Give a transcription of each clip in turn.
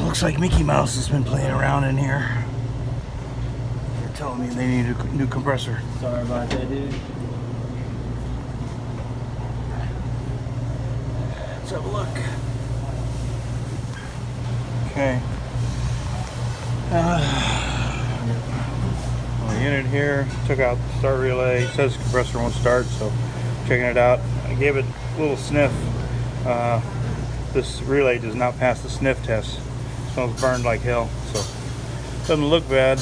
Looks like Mickey Mouse has been playing around in here. They're telling me they need a new compressor. Sorry about that, dude. Let's have a look. Okay. The unit here, took out the start relay. It says the compressor won't start, so checking it out. I gave it a little sniff. This relay does not pass the sniff test. It smells burned like hell, so doesn't look bad. A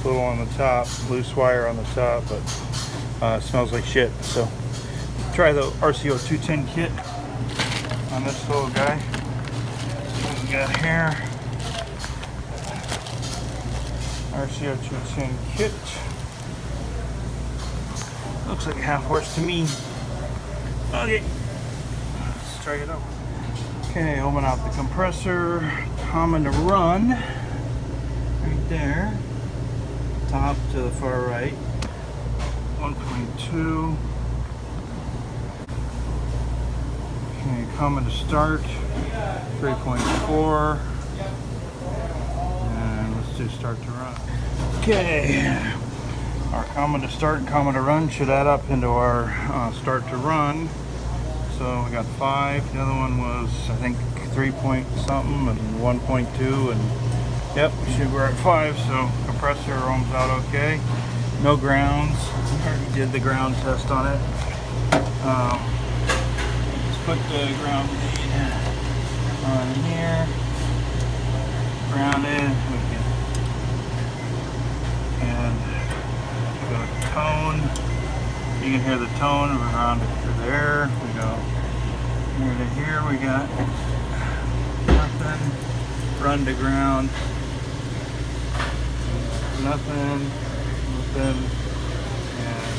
little on the top, loose wire on the top, but it smells like shit. So try the RCO 210 kit on this little guy. See what we got here. RCO 210 kit. Looks like a half horse to me. Okay, let's try it out. Okay, open out the compressor. Common to run. Right there. Top to the far right. 1.2. Okay, common to start. 3.4. And let's do start to run. Okay. Our common to start and common to run should add up into our start to run. So we got 5. The other one was, I think, 3 point something and 1.2, and yep, we're at 5. So compressor ohms out okay. No grounds. We already did the ground test on it. Let's put the ground lead on here. Grounded. And we got a tone. You can hear the tone around it to there. We go here to here. We got nothing. Run to ground. Nothing. Nothing. And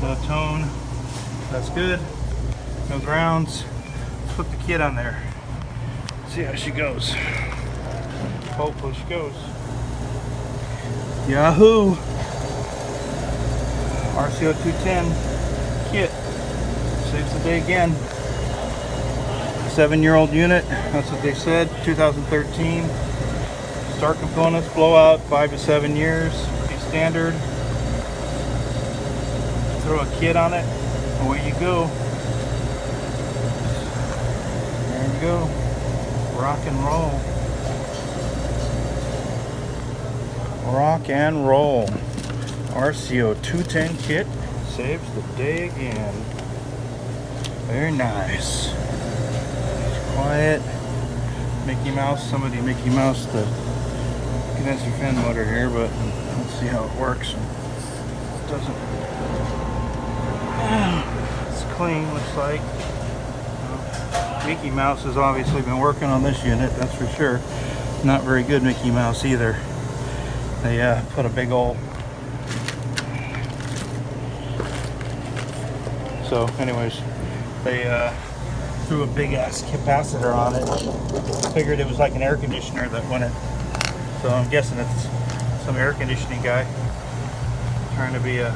no tone. That's good. No grounds. Let's put the kit on there. See how she goes. Hopefully she goes. Yahoo! RCO 210 kit. Saves the day again. 7-year-old unit. That's what they said. 2013. Start components, blowout, 5 to 7 years. Pretty standard. Throw a kit on it. Away you go. There you go. Rock and roll. Rock and roll. RCO 210 kit saves the day again. Very nice. It's quiet. Mickey Mouse. Somebody Mickey Mouse the condenser fan motor here, but let's see how it works. It doesn't. It's clean, looks like. Mickey Mouse has obviously been working on this unit, that's for sure. Not very good Mickey Mouse either. They put a big old... So anyways, they threw a big ass capacitor on it. Figured it was like an air conditioner that went in. So I'm guessing it's some air conditioning guy trying to be a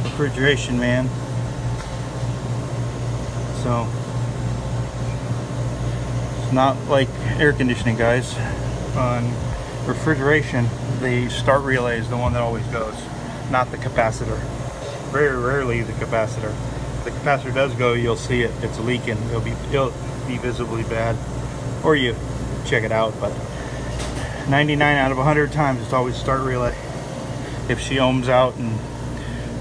refrigeration man. So it's not like air conditioning guys. On refrigeration, the start relay is the one that always goes, not the capacitor. Very rarely the capacitor. If the capacitor does go, you'll see it. It's leaking. It'll be visibly bad, or you check it out. But 99 out of 100 times, it's always start relay. If she ohms out and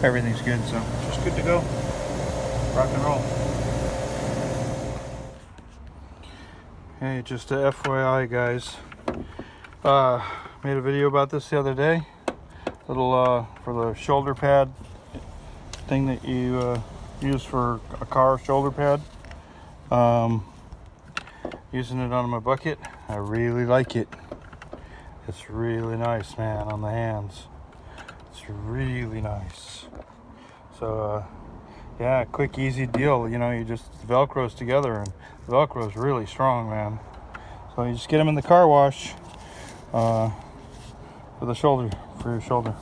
everything's good, so just good to go. Rock and roll. Hey, just a FYI, guys. Made a video about this the other day. Little for the shoulder pad thing that you use for a car shoulder pad. Using it on my bucket. I really like it. It's really nice, man, on the hands. It's really nice. So yeah, quick, easy deal. You know, you just Velcros together, and the Velcro is really strong, man. So you just get them in the car wash for the shoulder, for your shoulder.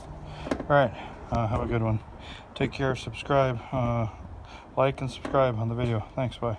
Alright, have a good one. Take care, subscribe, like and subscribe on the video. Thanks, bye.